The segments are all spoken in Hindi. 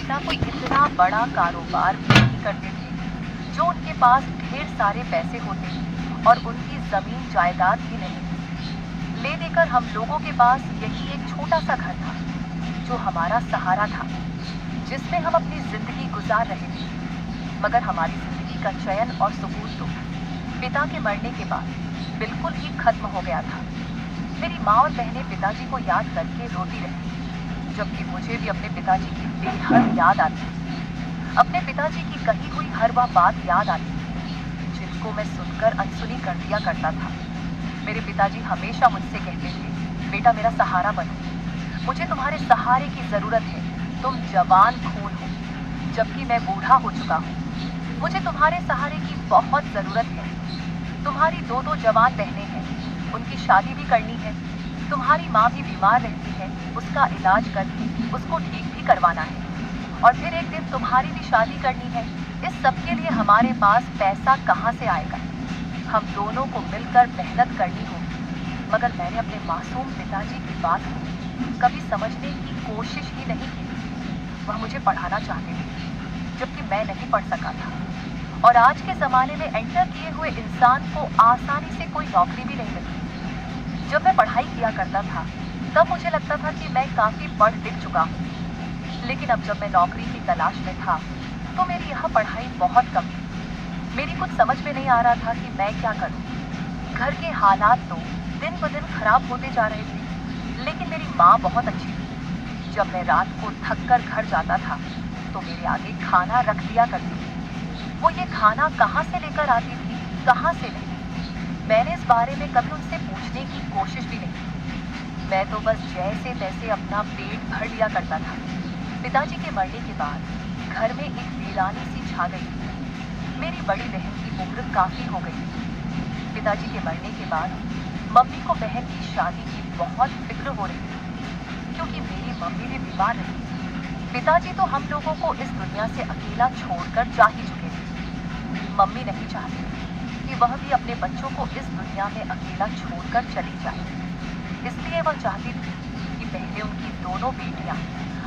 पिता कोई इतना बड़ा कारोबार भी नहीं करते थे जो उनके पास ढेर सारे पैसे होते और उनकी जमीन जायदाद भी नहीं थी। ले देकर हम लोगों के पास यही एक छोटा सा घर था जो हमारा सहारा था, जिसमें हम अपनी जिंदगी गुजार रहे थे। मगर हमारी जिंदगी का चयन और सुकून तो पिता के मरने के बाद बिल्कुल ही खत्म हो गया था। मेरी माँ और बहनें पिताजी को याद करके रोती रहती, जबकि मुझे भी अपने पिताजी की बेहद याद आती। अपने पिताजी की कही हुई हर वह बात याद आती जिनको मैं सुनकर अनसुनी कर दिया करता था। मेरे पिताजी हमेशा मुझसे कहते थे, बेटा मेरा सहारा बनो, मुझे तुम्हारे सहारे की जरूरत है, तुम जवान खून हो जबकि मैं बूढ़ा हो चुका हूँ। मुझे तुम्हारे सहारे की बहुत जरूरत है। तुम्हारी दो जवान बहनें हैं, उनकी शादी भी करनी है। तुम्हारी माँ भी बीमार रहती है, उसका इलाज करके उसको ठीक भी करवाना है। और फिर एक दिन तुम्हारी भी शादी करनी है। इस सब के लिए हमारे पास पैसा कहाँ से आएगा? हम दोनों को मिलकर मेहनत करनी होगी। मगर मैंने अपने मासूम पिताजी की बात को कभी समझने की कोशिश ही नहीं की। वह मुझे पढ़ाना चाहते थे जबकि मैं नहीं पढ़ सका था। और आज के ज़माने में एंटर किए हुए इंसान को आसानी से कोई नौकरी भी नहीं मिलती। जब मैं पढ़ाई किया करता था तब मुझे लगता था कि मैं काफ़ी पढ़ लिख चुका हूँ, लेकिन अब जब मैं नौकरी की तलाश में था तो मेरी यहाँ पढ़ाई बहुत कम थी। मेरी कुछ समझ में नहीं आ रहा था कि मैं क्या करूँ। घर के हालात तो दिन ब दिन खराब होते जा रहे थे, लेकिन मेरी माँ बहुत अच्छी थी। जब मैं रात को थक कर घर जाता था तो मेरे आगे खाना रख दिया करती थी। वो ये खाना कहाँ से लेकर आती थी, कहाँ से नहीं, मैंने इस बारे में कभी उनसे पूछने की कोशिश भी नहीं की। मैं तो बस जैसे तैसे अपना पेट भर लिया करता था। पिताजी के मरने के बाद घर में एक वीरानी सी छा गई थी। मेरी बड़ी बहन की उम्र काफ़ी हो गई थी। पिताजी के मरने के बाद मम्मी को बहन की शादी की बहुत फिक्र हो रही थी, क्योंकि मेरी मम्मी भी बीमार रही। पिताजी तो हम लोगों को इस दुनिया से अकेला छोड़कर जा ही चुके थे। मम्मी नहीं चाहती कि वह भी अपने बच्चों को इस दुनिया में अकेला छोड़कर चली जाए। इसलिए वह चाहती थी कि पहले उनकी दोनों बेटियां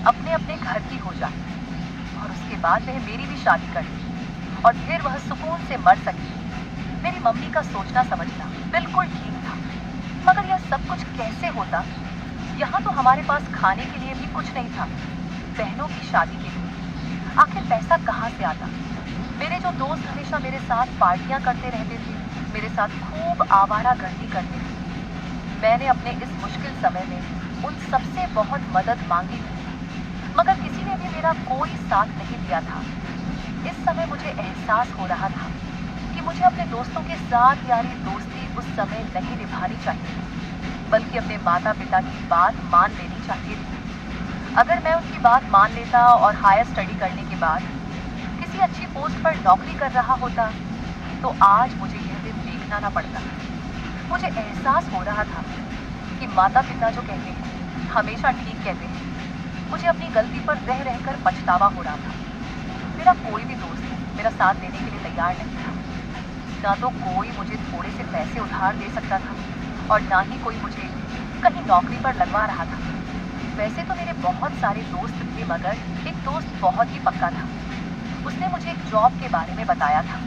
अपने अपने घर की हो जाए और उसके बाद वह मेरी भी शादी कर ले और फिर वह सुकून से मर सके। मेरी मम्मी का सोचना समझना बिल्कुल ठीक था, मगर यह सब कुछ कैसे होता? यहाँ तो हमारे पास खाने के लिए भी कुछ नहीं था, बहनों की शादी के लिए आखिर पैसा कहाँ से आता? मेरे जो दोस्त हमेशा मेरे साथ पार्टियां करते रहते थे, मेरे साथ खूब आवारागर्दी करते थे। मैंने अपने इस मुश्किल समय में उन सबसे बहुत मदद मांगी थी, मगर किसी ने भी मेरा कोई साथ नहीं दिया था। इस समय मुझे एहसास हो रहा था कि मुझे अपने दोस्तों के साथ यारी दोस्ती उस समय नहीं निभानी चाहिए, बल्कि अपने माता पिता की बात मान लेनी चाहिए थी। अगर मैं उनकी बात मान लेता और हायर स्टडी करने के बाद किसी अच्छी पोस्ट पर नौकरी कर रहा होता तो आज मुझे यह दिन देखना ना पड़ता। मुझे एहसास हो रहा था कि माता पिता जो कहते हैं हमेशा ठीक कहते हैं। मुझे अपनी गलती पर रह रहकर पछतावा हो रहा था। मेरा कोई भी दोस्त मेरा साथ देने के लिए तैयार नहीं था। ना तो कोई मुझे थोड़े से पैसे उधार दे सकता था और ना ही कोई मुझे कहीं नौकरी पर लगवा रहा था। वैसे तो मेरे बहुत सारे दोस्त थे, मगर एक दोस्त बहुत ही पक्का था। उसने मुझे एक जॉब के बारे में बताया था।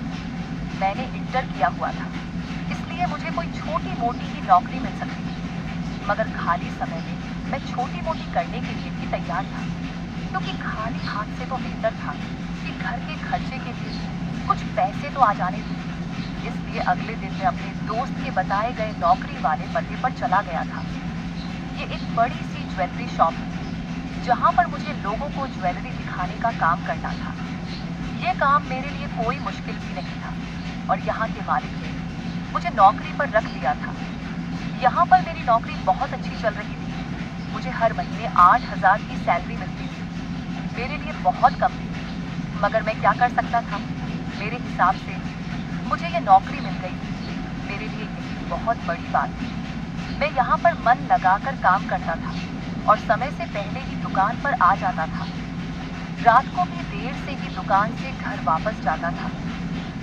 मैंने इंटर किया हुआ था, इसलिए मुझे कोई छोटी मोटी ही नौकरी मिल सकती थी। मगर खाली समय में मैं छोटी मोटी करने के लिए भी तैयार था, क्योंकि खाली हाथ से तो बेहतर था कि घर के खर्चे के लिए कुछ पैसे तो आ जाने थे। इसलिए अगले दिन मैं अपने दोस्त के बताए गए नौकरी वाले पते पर चला गया था। ये एक बड़ी सी ज्वेलरी शॉप थी, जहाँ पर मुझे लोगों को ज्वेलरी दिखाने का काम करना था। ये काम मेरे लिए कोई मुश्किल भी नहीं था और यहाँ के मालिक ने मुझे नौकरी पर रख लिया था। यहाँ पर मेरी नौकरी बहुत अच्छी चल रही थी। मुझे हर महीने 8,000 की सैलरी मिलती थी। मेरे लिए बहुत कम थी, मगर मैं क्या कर सकता था? मेरे हिसाब से मुझे ये नौकरी मिल गई थी। मेरे लिए यही बहुत बड़ी बात थी। मैं यहाँ पर मन लगाकर काम करता था और समय से पहले ही दुकान पर आ जाता था। रात को भी देर से ही दुकान से घर वापस जाता था।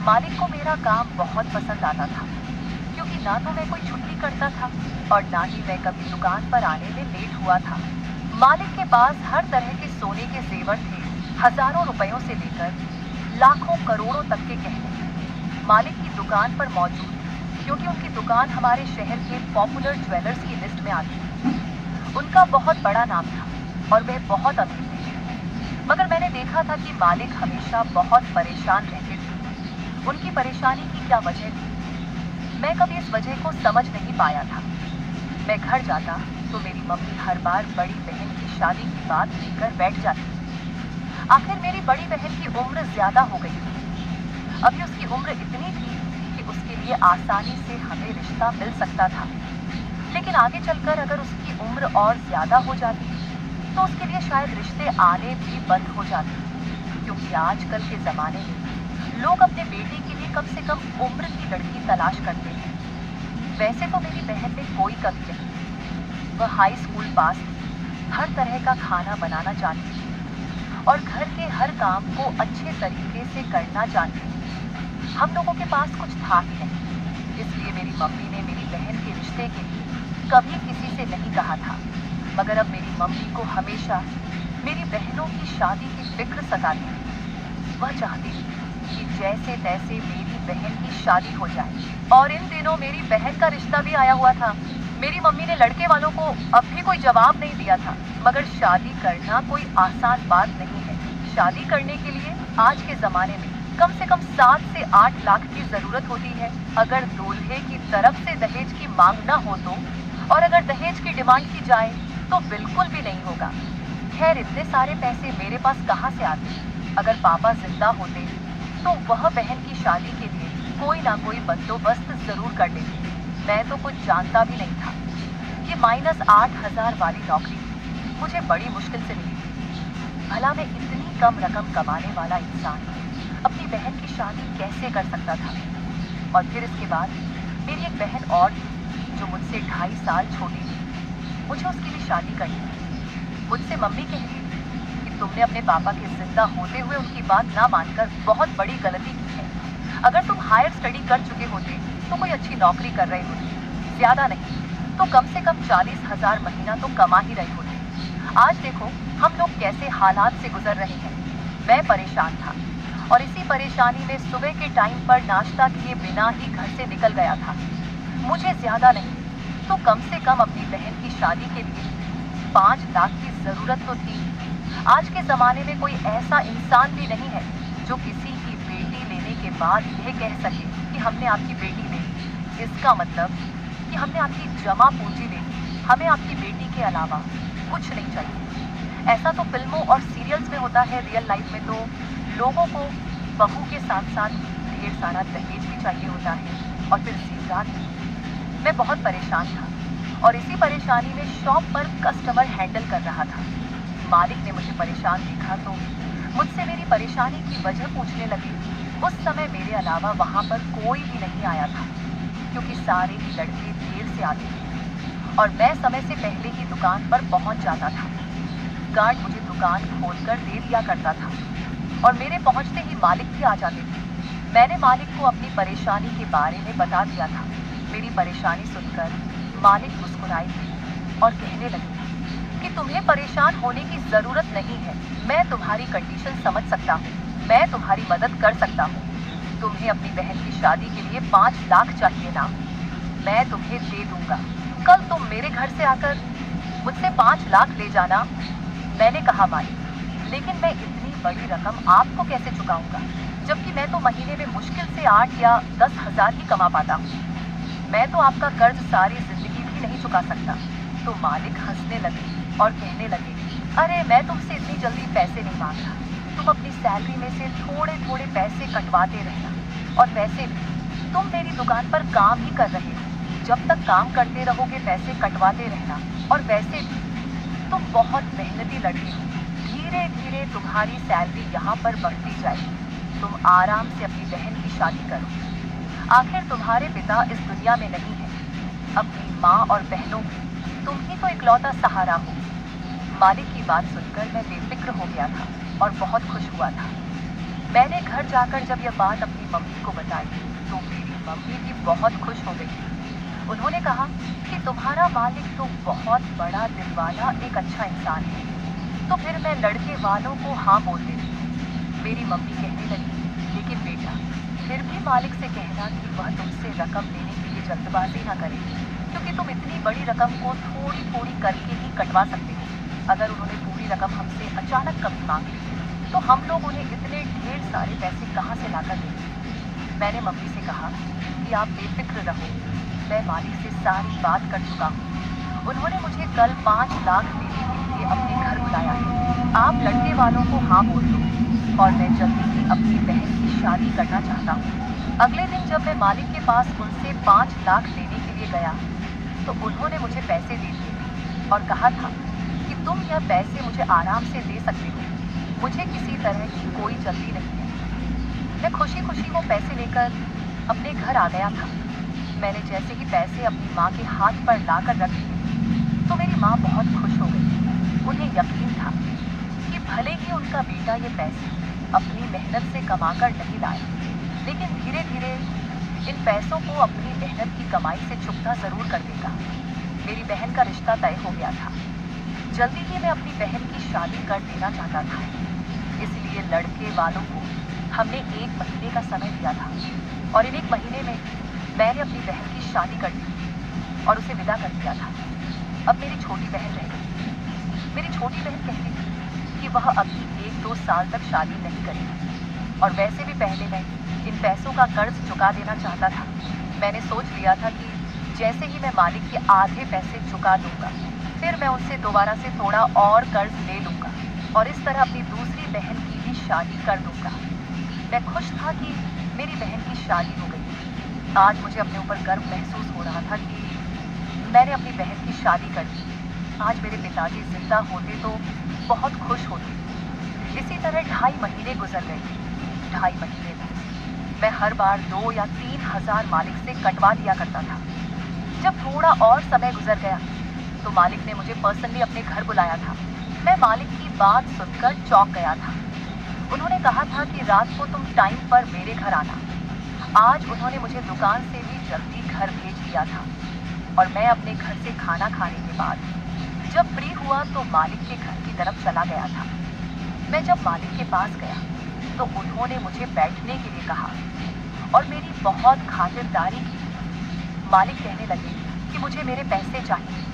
मालिक को मेरा काम बहुत पसंद आता था, क्योंकि ना तो मैं कोई छुट्टी करता था और ना ही मैं कभी दुकान पर आने में लेट हुआ था। मालिक के पास हर तरह के सोने के जेवर थे हजारों रुपयों से लेकर लाखों करोड़ों तक के गहने मालिक की दुकान पर मौजूद थे, क्योंकि उनकी दुकान हमारे शहर के पॉपुलर ज्वेलर्स की लिस्ट में आती थी। उनका बहुत बड़ा नाम था और वह बहुत अमीर थे। मगर मैंने देखा था कि मालिक हमेशा बहुत परेशान रहते थे। उनकी परेशानी की क्या वजह थी, मैं कभी इस वजह को समझ नहीं पाया था। मैं घर जाता तो मेरी मम्मी हर बार बड़ी बहन की शादी की बात लेकर बैठ जाती। आखिर मेरी बड़ी बहन की उम्र ज्यादा हो गई थी। अभी उसकी उम्र इतनी थी कि उसके लिए आसानी से हमें रिश्ता मिल सकता था, लेकिन आगे चलकर अगर उसकी उम्र और ज्यादा हो जाती तो उसके लिए शायद रिश्ते आने भी बंद हो जाते, क्योंकि आजकल के जमाने में लोग अपने बेटे के लिए कम से कम उम्र की लड़की तलाश करते हैं। वैसे तो मेरी बहन में कोई कमी नहीं, वह हाई स्कूल पास थी, हर तरह का खाना बनाना जानती थी और घर के हर काम को अच्छे तरीके से करना जानती थी। हम लोगों के पास कुछ था ही नहीं, इसलिए मेरी मम्मी ने मेरी बहन के रिश्ते के लिए कभी किसी से नहीं कहा था। मगर अब मेरी मम्मी को हमेशा मेरी बहनों की शादी की फिक्र सताती थी। वह चाहती थी कि जैसे तैसे मेरी बहन की शादी हो जाए, और इन दिनों मेरी बहन का रिश्ता भी आया हुआ था। मेरी मम्मी ने लड़के वालों को अब भी कोई जवाब नहीं दिया था, मगर शादी करना कोई आसान बात नहीं है। शादी करने के लिए आज के जमाने में कम से कम 7 से 8 लाख की जरूरत होती है। अगर दूल्हे की तरफ से दहेज की मांग न हो तो, और अगर दहेज की डिमांड की जाए तो बिल्कुल भी नहीं होगा। खैर, इतने सारे पैसे मेरे पास कहाँ से आते? अगर पापा जिंदा होते तो वह बहन की शादी के लिए कोई ना कोई बंदोबस्त जरूर कर लेते। मैं तो कुछ जानता भी नहीं था। ये -8,000 वाली नौकरी मुझे बड़ी मुश्किल से मिली थी। भला मैं इतनी कम रकम कमाने वाला इंसान अपनी बहन की शादी कैसे कर सकता था? और फिर इसके बाद मेरी एक बहन और थी जो मुझसे 2.5 साल छोटी थी। मुझे उसकी भी शादी करनी थी। मुझसे मम्मी कहती कि तुमने अपने पापा के जिंदा होते हुए उनकी बात ना मानकर बहुत बड़ी गलती की है। अगर तुम हायर स्टडी कर चुके होते तो कोई अच्छी नौकरी कर रहे होते, ज्यादा नहीं तो कम से कम 40,000 महीना तो कमा ही रहे होते। आज देखो हम लोग कैसे हालात से गुजर रहे हैं। मैं परेशान था और इसी परेशानी में सुबह के टाइम पर नाश्ता किए बिना ही घर से निकल गया था। मुझे ज्यादा नहीं तो कम से कम अपनी बहन की शादी के लिए 5 लाख की जरूरत तो थी। आज के जमाने में कोई ऐसा इंसान भी नहीं है जो किसी की बेटी लेने के बाद यह कह सके कि हमने आपकी बेटी ले ली। इसका मतलब कि हमने आपकी जमा पूंजी ले ली, हमें आपकी बेटी के अलावा कुछ नहीं चाहिए। ऐसा तो फिल्मों और सीरियल्स में होता है। रियल लाइफ में तो लोगों को बहू के साथ साथ ढेर सारा दहेज भी चाहिए होता है और फिर ज़ेवरात भी। मैं बहुत परेशान था और इसी परेशानी में शॉप पर कस्टमर हैंडल कर रहा था। मालिक ने मुझे परेशान देखा तो मुझसे मेरी परेशानी की वजह पूछने लगे। उस समय मेरे अलावा वहाँ पर कोई भी नहीं आया था, क्योंकि सारे ही लड़के देर से आते थे और मैं समय से पहले ही दुकान पर पहुँच जाता था। गार्ड मुझे दुकान खोलकर दे दिया करता था और मेरे पहुँचते ही मालिक भी आ जाते थे। मैंने मालिक को अपनी परेशानी के बारे में बता दिया था। मेरी परेशानी सुनकर मालिक मुस्कुराए थे और कहने लगे कि तुम्हें परेशान होने की जरूरत नहीं है। मैं तुम्हारी कंडीशन समझ सकता हूँ, मैं तुम्हारी मदद कर सकता हूँ। तुम्हें अपनी बहन की शादी के लिए 5 लाख चाहिए ना, मैं तुम्हें दे दूंगा। कल तुम मेरे घर से आकर मुझसे 5 लाख ले जाना। मैंने कहा मालिक, लेकिन मैं इतनी बड़ी रकम आपको कैसे चुकाऊंगा, जबकि मैं तो महीने में मुश्किल से 8 या 10 हजार ही कमा पाता हूँ। मैं तो आपका कर्ज सारी जिंदगी भी नहीं चुका सकता। तो मालिक हंसने लगे और कहने लगे, अरे मैं तुमसे इतनी जल्दी पैसे नहीं मांग रहा। तुम अपनी सैलरी में से थोड़े थोड़े पैसे कटवाते रहना, और वैसे भी तुम मेरी दुकान पर काम ही कर रहे हो। जब तक काम करते रहोगे पैसे कटवाते रहना, और वैसे भी तुम बहुत मेहनती लड़की हो। धीरे धीरे तुम्हारी सैलरी यहाँ पर बढ़ती जाएगी। तुम आराम से अपनी बहन की शादी करो। आखिर तुम्हारे पिता इस दुनिया में नहीं है। अपनी माँ और बहनों की तुम ही तो इकलौता सहारा हो। मालिक की बात सुनकर मैं बेफिक्र हो गया था और बहुत खुश हुआ था। मैंने घर जाकर जब यह बात अपनी मम्मी को बताई तो मेरी मम्मी भी बहुत खुश हो गई। उन्होंने कहा कि तुम्हारा मालिक तो बहुत बड़ा दिल वाला एक अच्छा इंसान है। तो फिर मैं लड़के वालों को हाँ बोल देती। मेरी मम्मी कहने लगी, लेकिन बेटा, फिर भी मालिक से कहना कि वह तुमसे रकम लेने के लिए जल्दबाजी ना करे, क्योंकि तुम इतनी बड़ी रकम को थोड़ी थोड़ी करके ही कटवा सकते हो। अगर उन्होंने पूरी रकम हमसे अचानक कभी मांग ली तो हम लोग उन्हें इतने ढेर सारे पैसे कहाँ से लाकर देंगे। मैंने मम्मी से कहा कि आप बेफिक्र रहो, मैं मालिक से सारी बात कर चुका हूँ। उन्होंने मुझे कल 5 लाख देने के लिए अपने घर बुलाया है। आप लड़के वालों को हाँ बोल दो और मैं जल्दी ही अपनी बहन की शादी करना चाहता हूँ। अगले दिन जब मैं मालिक के पास उनसे 5 लाख लेने के लिए गया तो उन्होंने मुझे पैसे दे दिए और कहा था कि तुम यह पैसे मुझे आराम से दे सकते हो, मुझे किसी तरह की कोई जल्दी नहीं है। मैं खुशी खुशी वो पैसे लेकर अपने घर आ गया था। मैंने जैसे ही पैसे अपनी माँ के हाथ पर लाकर रख दिए तो मेरी माँ बहुत खुश हो गई। उन्हें यकीन था कि भले ही उनका बेटा ये पैसे अपनी मेहनत से कमाकर नहीं लाए, लेकिन धीरे धीरे इन पैसों को अपनी मेहनत की कमाई से चुकता जरूर कर देगा। मेरी बहन का रिश्ता तय हो गया था। जल्दी ही मैं अपनी बहन की शादी कर देना चाहता था, इसलिए लड़के वालों को हमने 1 महीने का समय दिया था और इन 1 महीने में मैंने अपनी बहन की शादी कर दी और उसे विदा कर दिया था। अब मेरी छोटी बहन रह गई। मेरी छोटी बहन कहती थी कि वह अभी 1-2 साल तक शादी नहीं करेगी और वैसे भी पहले मैं इन पैसों का कर्ज चुका देना चाहता था। मैंने सोच लिया था कि जैसे ही मैं मालिक के आधे पैसे चुका दूंगा, फिर मैं उनसे दोबारा से थोड़ा और कर्ज ले लूँगा और इस तरह अपनी दूसरी बहन की भी शादी कर दूँगा। मैं खुश था कि मेरी बहन की शादी हो गई। आज मुझे अपने ऊपर गर्व महसूस हो रहा था कि मैंने अपनी बहन की शादी कर दी। आज मेरे पिताजी जिंदा होते तो बहुत खुश होते। इसी तरह 2.5 महीने गुजर गए। 2.5 महीने में मैं हर बार 2 या 3 हज़ार मालिक से कटवा दिया करता था। जब थोड़ा और समय गुजर गया तो मालिक ने मुझे पर्सनली अपने घर बुलाया था। मैं मालिक की बात सुनकर चौंक गया था। उन्होंने कहा था कि रात को तुम टाइम पर मेरे घर आना। आज उन्होंने मुझे दुकान से भी जल्दी घर भेज दिया था और मैं अपने घर से खाना खाने के बाद जब फ्री हुआ तो मालिक के घर की तरफ चला गया था। मैं जब मालिक के पास गया तो उन्होंने मुझे बैठने के लिए कहा और मेरी बहुत खातिरदारी की। मालिक कहने लगे कि मुझे मेरे पैसे चाहिए।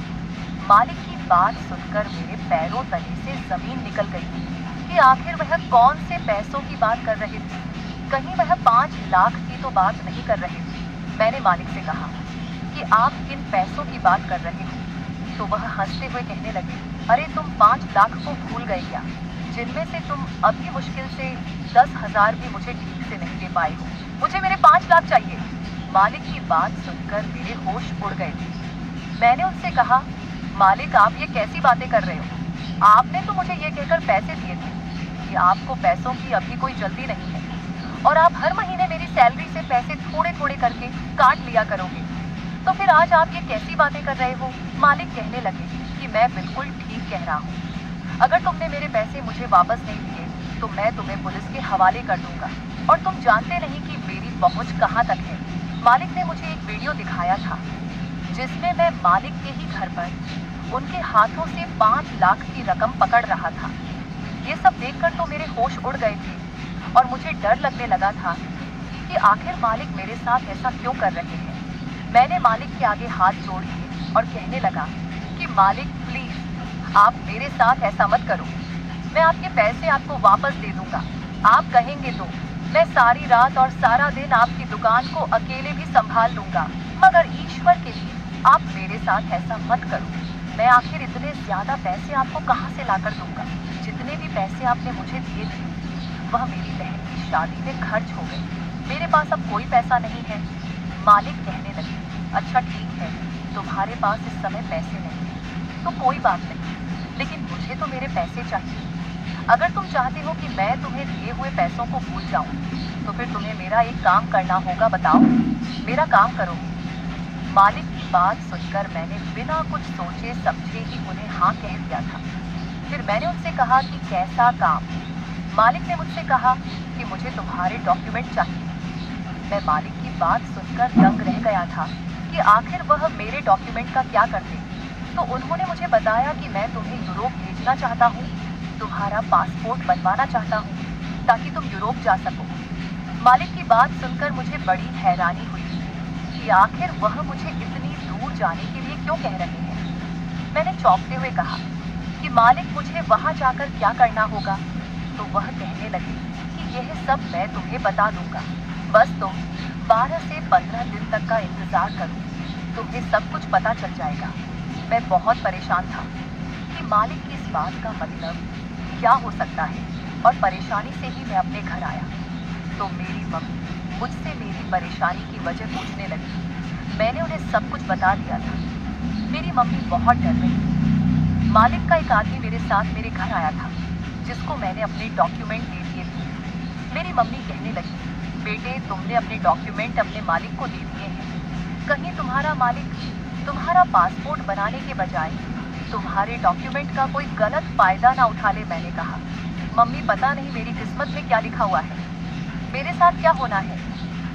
मालिक की बात सुनकर मेरे पैरों तले से जमीन निकल गई कि आखिर वह कौन से पैसों की बात कर रहे थे। कहीं वह 5 लाख की तो बात नहीं कर रहे थे। मैंने मालिक से कहा कि आप किन पैसों की बात कर रहे हो, तो वह हंसते हुए कहने लगे, अरे तुम 5 लाख को भूल गए क्या, जिनमें से तुम अभी मुश्किल से 10,000 भी मुझे ठीक से नहीं दे पाए हो। मुझे मेरे 5 लाख चाहिए। मालिक की बात सुनकर मेरे होश उड़ गए थे। मैंने उनसे कहा, मालिक आप ये कैसी बातें कर रहे हो? आपने तो मुझे ये कहकर पैसे दिए थे कि आपको पैसों की अभी कोई जल्दी नहीं है और आप हर महीने मेरी सैलरी से पैसे थोड़े थोड़े करके काट लिया करोगे, तो फिर आज आप ये कैसी बातें कर रहे हो? मालिक कहने लगे कि मैं बिल्कुल ठीक कह रहा हूँ। अगर तुमने मेरे पैसे मुझे वापस नहीं दिए तो मैं तुम्हें पुलिस के हवाले कर दूंगा और तुम जानते नहीं कि मेरी पहुँच कहाँ तक है। मालिक ने मुझे एक वीडियो दिखाया था जिसमें मैं मालिक के ही घर पर उनके हाथों से 5 लाख की रकम पकड़ रहा था। ये सब देखकर तो मेरे होश उड़ गए थे और मुझे डर लगने लगा था कि आखिर मालिक मेरे साथ ऐसा क्यों कर रहे हैं। मैंने मालिक के आगे हाथ जोड़ लिए और कहने लगा कि मालिक प्लीज आप मेरे साथ ऐसा मत करो, मैं आपके पैसे आपको वापस दे दूंगा। आप कहेंगे तो मैं सारी रात और सारा दिन आपकी दुकान को अकेले भी संभाल लूंगा, मगर ईश्वर के लिए आप मेरे साथ ऐसा मत करो। मैं आखिर इतने ज्यादा पैसे आपको कहाँ से लाकर दूंगा? जितने भी पैसे आपने मुझे दिए थे वह मेरी बहन की शादी में खर्च हो गए। मेरे पास अब कोई पैसा नहीं है। मालिक कहने लगे, अच्छा ठीक है, तुम्हारे पास इस समय पैसे नहीं है तो कोई बात नहीं, लेकिन मुझे तो मेरे पैसे चाहिए। अगर तुम चाहते हो कि मैं तुम्हें दिए हुए पैसों को भूल जाऊं, तो फिर तुम्हें मेरा एक काम करना होगा। बताओ, मेरा काम करोगे? मालिक की बात सुनकर मैंने बिना कुछ सोचे समझे ही उन्हें हाँ कह दिया था। फिर मैंने उनसे कहा कि कैसा काम? मालिक ने मुझसे कहा कि मुझे तुम्हारे डॉक्यूमेंट चाहिए। मैं मालिक की बात सुनकर दंग रह गया था कि आखिर वह मेरे डॉक्यूमेंट का क्या करते। तो उन्होंने मुझे बताया कि मैं तुम्हें यूरोप भेजना चाहता हूँ तुम्हारा पासपोर्ट बनवाना चाहता हूँ ताकि तुम यूरोप जा सको। मालिक की बात सुनकर मुझे बड़ी हैरानी हुई कि आखिर वह मुझे इतनी दूर जाने के लिए क्यों कह रहे हैं। मैंने चौंकते हुए कहा कि मालिक मुझे वहां जाकर क्या करना होगा। तो वह कहने लगे कि यह सब मैं तुम्हें बता दूंगा, बस तुम 12 से 15 दिन तक का इंतजार करो, तुम्हें सब कुछ पता चल जाएगा। मैं बहुत परेशान था कि मालिक की इस बात का मतलब क्या हो सकता है, और परेशानी से ही मैं अपने घर आया तो मेरी मम्मी मुझसे मेरी परेशानी की वजह पूछने लगी। मैंने उन्हें सब कुछ बता दिया था। मेरी मम्मी बहुत डर गई। मालिक का एक आदमी मेरे साथ मेरे घर आया था, जिसको मैंने अपने डॉक्यूमेंट दे दिए थे। मेरी मम्मी कहने लगी, बेटे तुमने अपने डॉक्यूमेंट अपने मालिक को दे दिए हैं, कहीं तुम्हारा मालिक तुम्हारा पासपोर्ट बनाने के बजाय तुम्हारे डॉक्यूमेंट का कोई गलत फायदा ना उठा ले। मैंने कहा, मम्मी पता नहीं मेरी किस्मत में क्या लिखा हुआ है, मेरे साथ क्या होना है।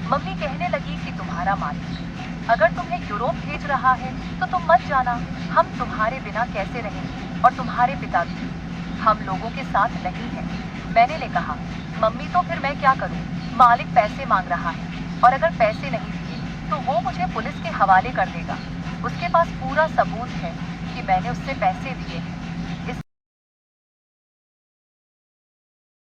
मम्मी कहने लगी कि तुम्हारा मालिक अगर तुम्हें यूरोप भेज रहा है तो तुम मत जाना, हम तुम्हारे बिना कैसे रहेंगे, और तुम्हारे पिता भी हम लोगों के साथ नहीं हैं। मैंने कहा, मम्मी तो फिर मैं क्या करूं? मालिक पैसे मांग रहा है, और अगर पैसे नहीं दिए तो वो मुझे पुलिस के हवाले कर देगा। उसके पास पूरा सबूत है कि मैंने उससे पैसे दिए हैं।